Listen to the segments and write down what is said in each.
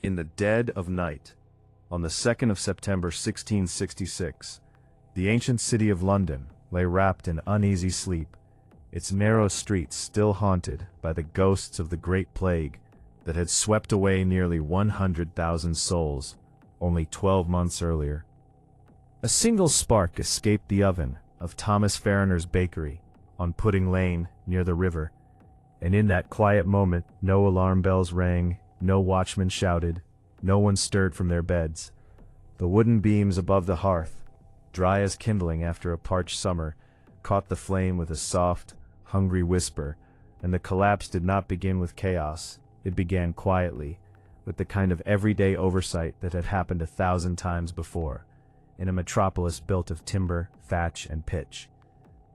In the dead of night, on the 2nd of September 1666, the ancient city of London lay wrapped in uneasy sleep, its narrow streets still haunted by the ghosts of the Great Plague that had swept away nearly 100,000 souls only 12 months earlier. A single spark escaped the oven of Thomas Farriner's bakery on Pudding Lane near the river, and in that quiet moment no alarm bells rang, no watchman shouted, no one stirred from their beds. The wooden beams above the hearth, dry as kindling after a parched summer, caught the flame with a soft, hungry whisper, and the collapse did not begin with chaos. It began quietly, with the kind of everyday oversight that had happened 1,000 times before, in a metropolis built of timber, thatch, and pitch.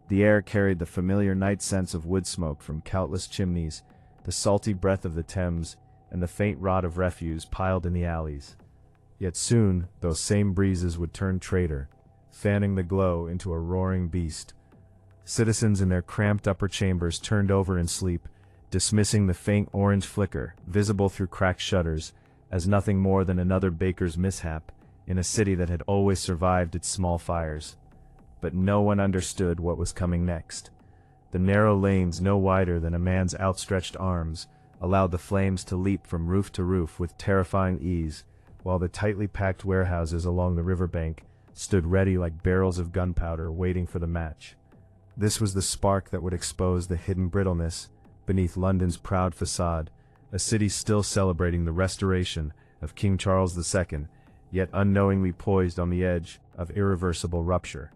The air carried the familiar night scents of wood smoke from countless chimneys, the salty breath of the Thames, and the faint rot of refuse piled in the alleys. Yet soon those same breezes would turn traitor, fanning the glow into a roaring beast. Citizens in their cramped upper chambers turned over in sleep, dismissing the faint orange flicker visible through cracked shutters as nothing more than another baker's mishap in a city that had always survived its small fires. But no one understood what was coming next. The narrow lanes, no wider than a man's outstretched arms, allowed the flames to leap from roof to roof with terrifying ease, while the tightly packed warehouses along the riverbank stood ready like barrels of gunpowder waiting for the match. This was the spark that would expose the hidden brittleness beneath London's proud facade, a city still celebrating the restoration of King Charles II, yet unknowingly poised on the edge of irreversible rupture.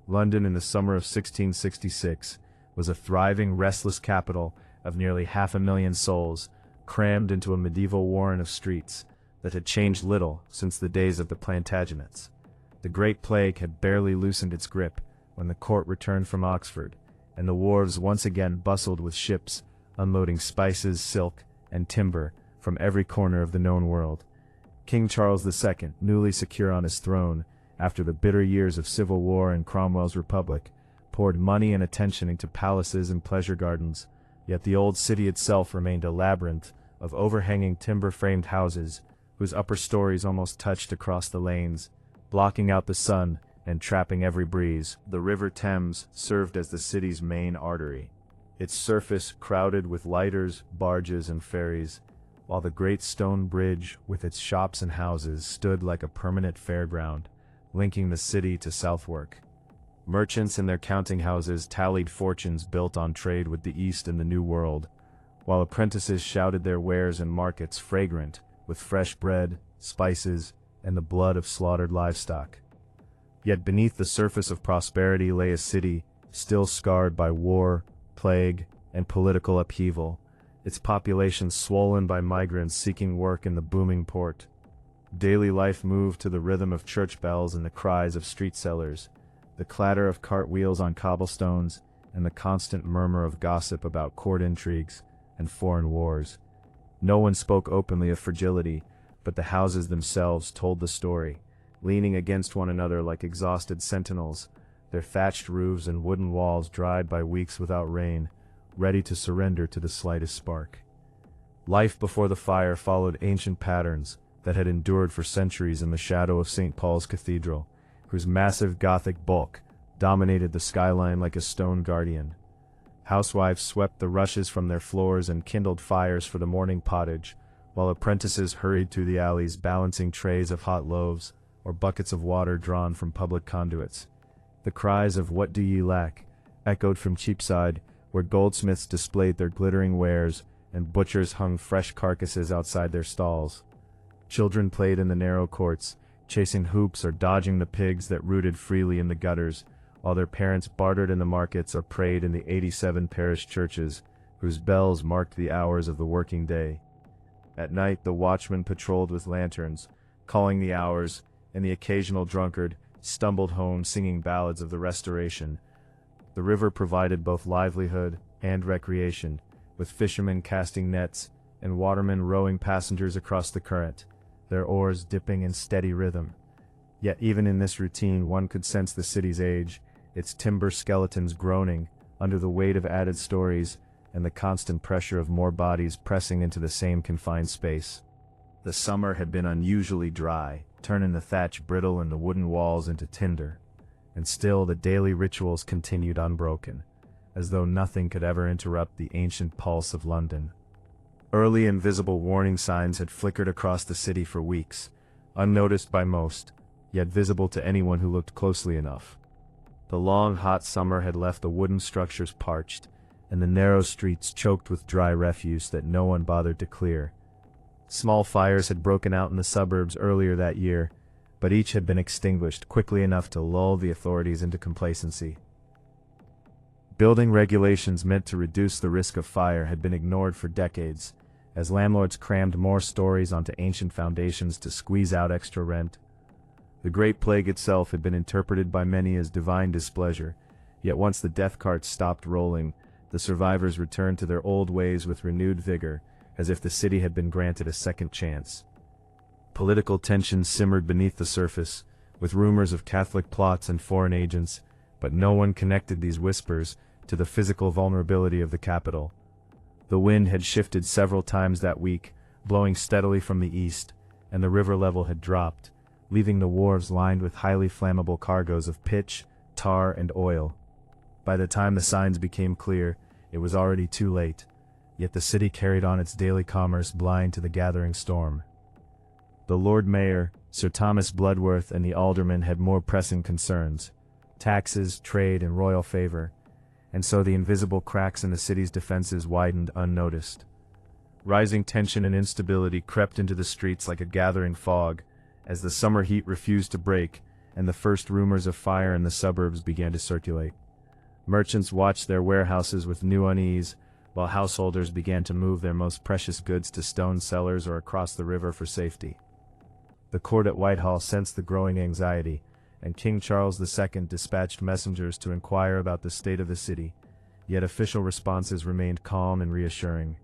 London in the summer of 1666 was a thriving, restless capital of nearly 500,000 souls, crammed into a medieval warren of streets that had changed little since the days of the Plantagenets. The Great Plague had barely loosened its grip when the court returned from Oxford, and the wharves once again bustled with ships unloading spices, silk, and timber from every corner of the known world. King Charles II, newly secure on his throne after the bitter years of civil war and Cromwell's republic, poured money and attention into palaces and pleasure gardens, yet the old city itself remained a labyrinth of overhanging timber-framed houses whose upper stories almost touched across the lanes, blocking out the sun and trapping every breeze. The River Thames served as the city's main artery, its surface crowded with lighters, barges, and ferries, while the great stone bridge with its shops and houses stood like a permanent fairground, linking the city to Southwark. Merchants in their counting houses tallied fortunes built on trade with the East and the New World, while apprentices shouted their wares in markets fragrant with fresh bread, spices, and the blood of slaughtered livestock. Yet beneath the surface of prosperity lay a city still scarred by war, plague, and political upheaval, its population swollen by migrants seeking work in the booming port. Daily life moved to the rhythm of church bells and the cries of street sellers, the clatter of cartwheels on cobblestones, and the constant murmur of gossip about court intrigues and foreign wars. No one spoke openly of fragility, but the houses themselves told the story, leaning against one another like exhausted sentinels, their thatched roofs and wooden walls dried by weeks without rain, ready to surrender to the slightest spark. Life before the fire followed ancient patterns that had endured for centuries in the shadow of St. Paul's Cathedral, whose massive Gothic bulk dominated the skyline like a stone guardian. Housewives swept the rushes from their floors and kindled fires for the morning pottage, while apprentices hurried through the alleys balancing trays of hot loaves or buckets of water drawn from public conduits. The cries of "What do ye lack?" echoed from Cheapside, where goldsmiths displayed their glittering wares and butchers hung fresh carcasses outside their stalls. Children played in the narrow courts, chasing hoops or dodging the pigs that rooted freely in the gutters, while their parents bartered in the markets or prayed in the 87 parish churches, whose bells marked the hours of the working day. At night the watchman patrolled with lanterns, calling the hours, and the occasional drunkard stumbled home singing ballads of the Restoration. The river provided both livelihood and recreation, with fishermen casting nets and watermen rowing passengers across the current, their oars dipping in steady rhythm. Yet even in this routine one could sense the city's age, its timber skeletons groaning under the weight of added stories and the constant pressure of more bodies pressing into the same confined space. The summer had been unusually dry, turning the thatch brittle and the wooden walls into tinder, and still the daily rituals continued unbroken, as though nothing could ever interrupt the ancient pulse of London. Early invisible warning signs had flickered across the city for weeks, unnoticed by most, yet visible to anyone who looked closely enough. The long, hot summer had left the wooden structures parched, and the narrow streets choked with dry refuse that no one bothered to clear. Small fires had broken out in the suburbs earlier that year, but each had been extinguished quickly enough to lull the authorities into complacency. Building regulations meant to reduce the risk of fire had been ignored for decades, as landlords crammed more stories onto ancient foundations to squeeze out extra rent. The Great Plague itself had been interpreted by many as divine displeasure, yet once the death carts stopped rolling, the survivors returned to their old ways with renewed vigor, as if the city had been granted a second chance. Political tensions simmered beneath the surface, with rumors of Catholic plots and foreign agents, but no one connected these whispers to the physical vulnerability of the capital. The wind had shifted several times that week, blowing steadily from the east, and the river level had dropped, leaving the wharves lined with highly flammable cargoes of pitch, tar, and oil. By the time the signs became clear, it was already too late, yet the city carried on its daily commerce blind to the gathering storm. The Lord Mayor, Sir Thomas Bloodworth, and the aldermen had more pressing concerns: taxes, trade, and royal favor, and so the invisible cracks in the city's defenses widened unnoticed. Rising tension and instability crept into the streets like a gathering fog, as the summer heat refused to break, and the first rumors of fire in the suburbs began to circulate. Merchants watched their warehouses with new unease, while householders began to move their most precious goods to stone cellars or across the river for safety. The court at Whitehall sensed the growing anxiety, and King Charles II dispatched messengers to inquire about the state of the city, yet official responses remained calm and reassuring.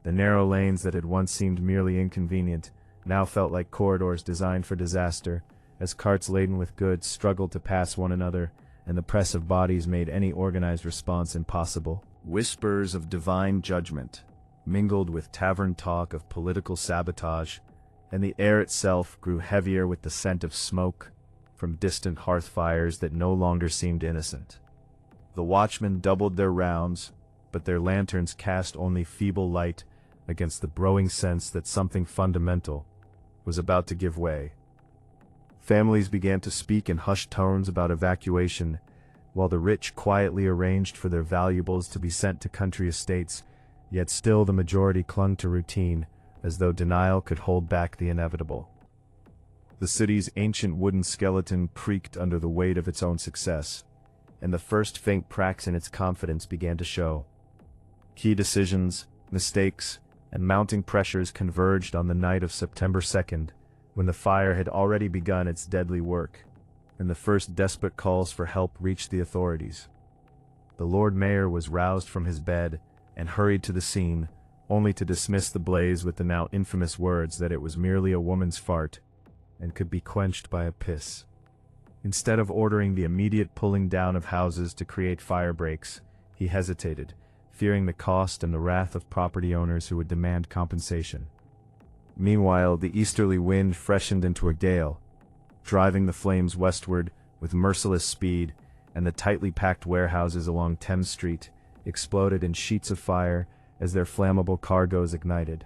The narrow lanes that had once seemed merely inconvenient now felt like corridors designed for disaster, as carts laden with goods struggled to pass one another, and the press of bodies made any organized response impossible. Whispers of divine judgment mingled with tavern talk of political sabotage, and the air itself grew heavier with the scent of smoke from distant hearth fires that no longer seemed innocent. The watchmen doubled their rounds, but their lanterns cast only feeble light against the growing sense that something fundamental was about to give way. Families began to speak in hushed tones about evacuation, while the rich quietly arranged for their valuables to be sent to country estates, yet still the majority clung to routine, as though denial could hold back the inevitable. The city's ancient wooden skeleton creaked under the weight of its own success, and the first faint cracks in its confidence began to show. Key decisions, mistakes, and mounting pressures converged on the night of September 2nd, when the fire had already begun its deadly work, and the first desperate calls for help reached the authorities. The Lord Mayor was roused from his bed and hurried to the scene, only to dismiss the blaze with the now infamous words that it was merely a woman's fart and could be quenched by a piss. Instead of ordering the immediate pulling down of houses to create fire breaks, he hesitated, fearing the cost and the wrath of property owners who would demand compensation. Meanwhile, the easterly wind freshened into a gale, driving the flames westward with merciless speed, and the tightly packed warehouses along Thames Street exploded in sheets of fire as their flammable cargoes ignited.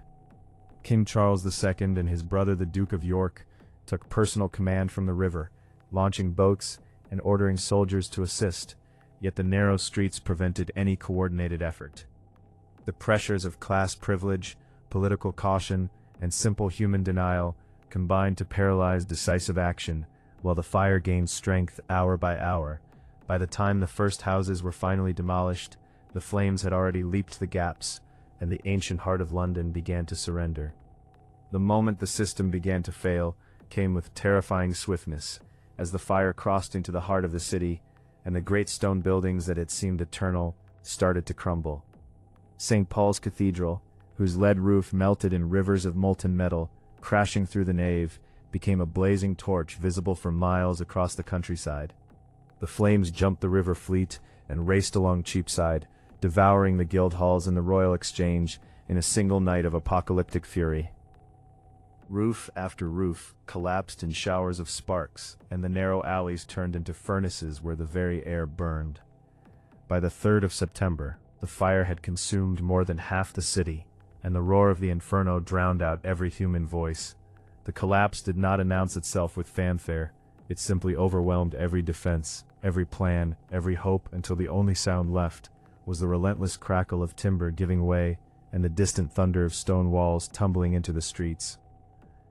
King Charles II and his brother the Duke of York took personal command from the river, launching boats and ordering soldiers to assist, yet the narrow streets prevented any coordinated effort. The pressures of class privilege, political caution, and simple human denial combined to paralyze decisive action, while the fire gained strength hour by hour. By the time the first houses were finally demolished, the flames had already leaped the gaps, and the ancient heart of London began to surrender. The moment the system began to fail came with terrifying swiftness, as the fire crossed into the heart of the city, and the great stone buildings that had seemed eternal started to crumble. St. Paul's Cathedral, whose lead roof melted in rivers of molten metal, crashing through the nave, became a blazing torch visible for miles across the countryside. The flames jumped the River Fleet and raced along Cheapside, devouring the guild halls and the Royal Exchange in a single night of apocalyptic fury. Roof after roof collapsed in showers of sparks, and the narrow alleys turned into furnaces where the very air burned. By the 3rd of September, the fire had consumed more than half the city, and the roar of the inferno drowned out every human voice. The collapse did not announce itself with fanfare. It simply overwhelmed every defense, every plan, every hope, until the only sound left was the relentless crackle of timber giving way and the distant thunder of stone walls tumbling into the streets.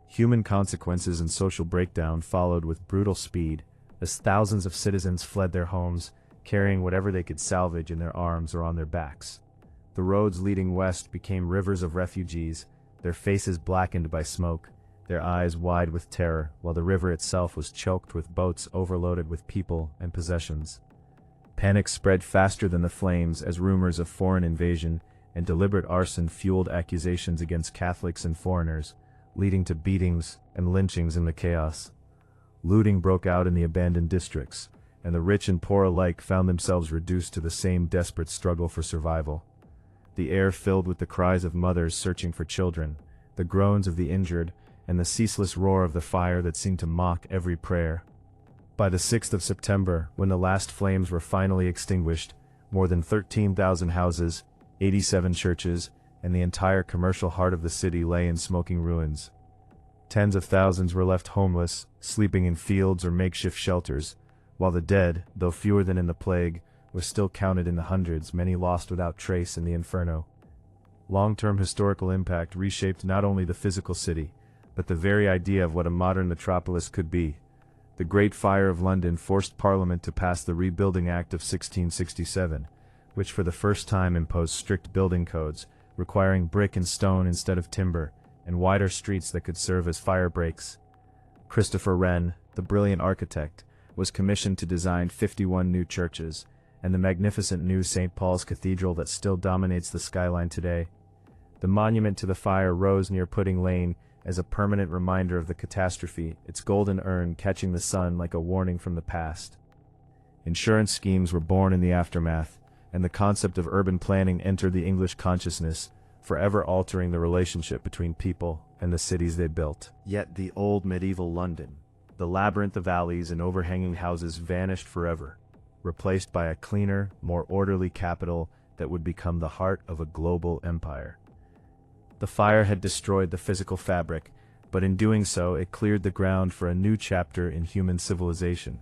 Human consequences and social breakdown followed with brutal speed, as thousands of citizens fled their homes, carrying whatever they could salvage in their arms or on their backs. The roads leading west became rivers of refugees, their faces blackened by smoke, their eyes wide with terror, while the river itself was choked with boats overloaded with people and possessions. Panic spread faster than the flames as rumors of foreign invasion and deliberate arson fueled accusations against Catholics and foreigners, leading to beatings and lynchings in the chaos. Looting broke out in the abandoned districts, and the rich and poor alike found themselves reduced to the same desperate struggle for survival. The air filled with the cries of mothers searching for children, the groans of the injured, and the ceaseless roar of the fire that seemed to mock every prayer. By the 6th of September, when the last flames were finally extinguished, more than 13,000 houses, 87 churches, and the entire commercial heart of the city lay in smoking ruins. Tens of thousands were left homeless, sleeping in fields or makeshift shelters, while the dead, though fewer than in the plague, were still counted in the hundreds, many lost without trace in the inferno. Long-term historical impact reshaped not only the physical city, but the very idea of what a modern metropolis could be. The Great Fire of London forced Parliament to pass the Rebuilding Act of 1667, which for the first time imposed strict building codes, requiring brick and stone instead of timber, and wider streets that could serve as fire breaks. Christopher Wren, the brilliant architect, was commissioned to design 51 new churches, and the magnificent new St. Paul's Cathedral that still dominates the skyline today. The monument to the fire rose near Pudding Lane as a permanent reminder of the catastrophe, its golden urn catching the sun like a warning from the past. Insurance schemes were born in the aftermath, and the concept of urban planning entered the English consciousness, forever altering the relationship between people and the cities they built. Yet the old medieval London, the labyrinth of alleys and overhanging houses, vanished forever, replaced by a cleaner, more orderly capital that would become the heart of a global empire. The fire had destroyed the physical fabric, but in doing so it cleared the ground for a new chapter in human civilization.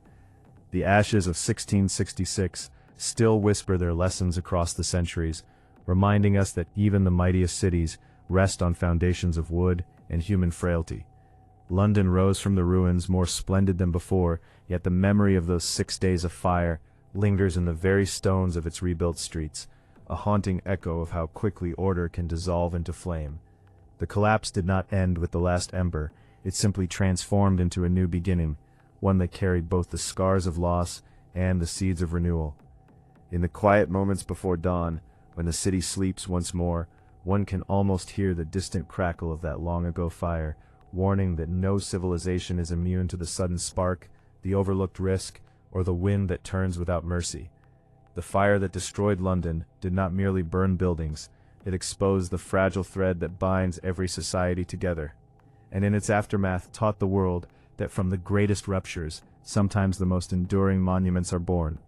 The ashes of 1666 still whisper their lessons across the centuries, reminding us that even the mightiest cities rest on foundations of wood and human frailty. London rose from the ruins more splendid than before, yet the memory of those 6 days of fire lingers in the very stones of its rebuilt streets, a haunting echo of how quickly order can dissolve into flame. The collapse did not end with the last ember, it simply transformed into a new beginning, one that carried both the scars of loss and the seeds of renewal. In the quiet moments before dawn, when the city sleeps once more, one can almost hear the distant crackle of that long-ago fire, warning that no civilization is immune to the sudden spark, the overlooked risk, or the wind that turns without mercy. The fire that destroyed London did not merely burn buildings, it exposed the fragile thread that binds every society together, and in its aftermath taught the world that from the greatest ruptures, sometimes the most enduring monuments are born.